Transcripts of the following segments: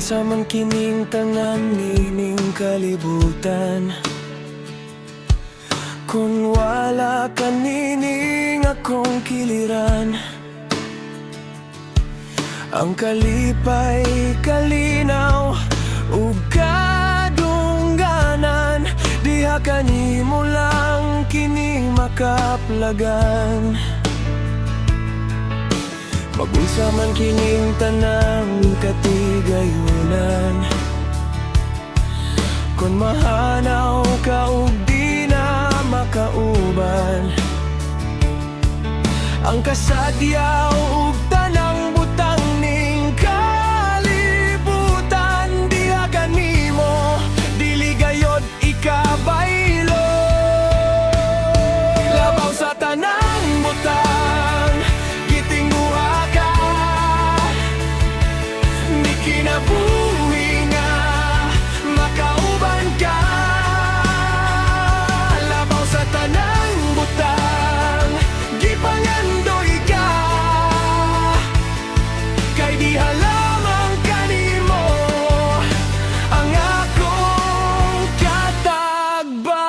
Unsa man kining tanan nining kalibutan, kung wala ka nining akong kiliran. Ang kalipay, kalinaw, ug kadungganan, diha kanimo lang kini makaplagan. Magunsa man kining tanang katigayunan, kung mahanaw ka ug di na makauban. Ang kasadyaw ug tanang butang ning kalibutan, diha kanimo dili gayod ikabaylo. Labaw sa tanang butang, gitinguha ka, di kinabuhi nga makauban ka. Labaw sa tanang butang, gipangandoy ka, kay diha lamang kanimo ang akong katagbaway.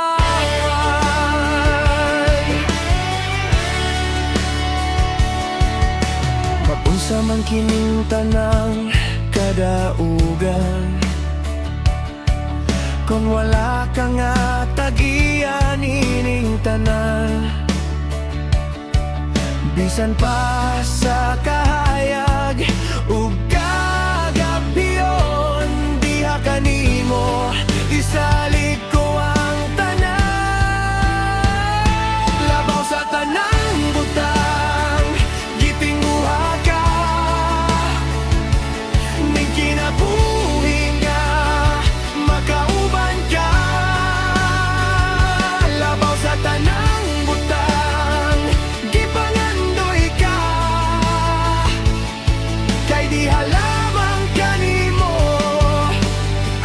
Mapunsa man kining tanang kadaugan, kung wala ka nga tag-iyan ining tanan. Bisan pa sa kahayag ug kagabion, diha kanimo isalig ko ang tanan. Labaw sa tanang butang, gitinguha ka, ning kinabuhi nga makauban ka. Labaw sa tanang butang, gipangandoy ka, kay diha lamang kanimo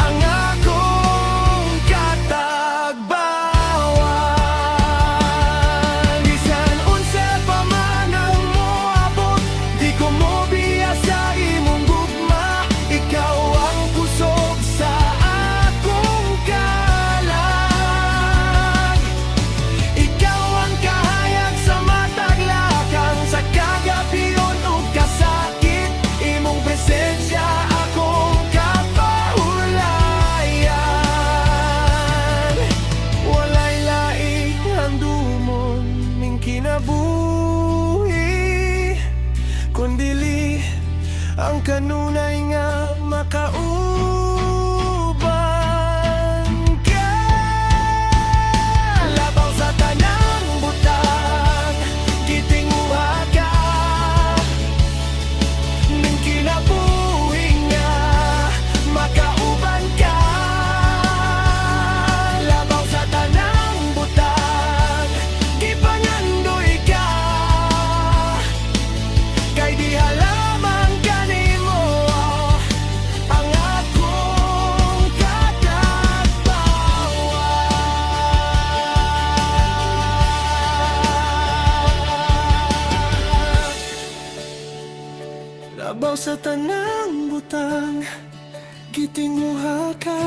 ang akong katagbawaan. Bisan unsa pa man ang moabot, di ko mobiya sa imong gugma. Ikaw ang pusog sa akong kalag, ikaw ang kahayag sa matag lakang, sa kagabion ug kasakit. Imong presensya akong kapahulayan. Walay laing handumon ning kinabuhi, kundili ang kanunay nga makauban ka. Labaw sa tanang butang, gitinguha ka, ning kinabuhi nga makauban ka. Labaw sa tanang butang, gipangandoy ka, kay diha lamang kanimo ang akong katagbawaan. Labaw sa tanang butang, gitinguha ka,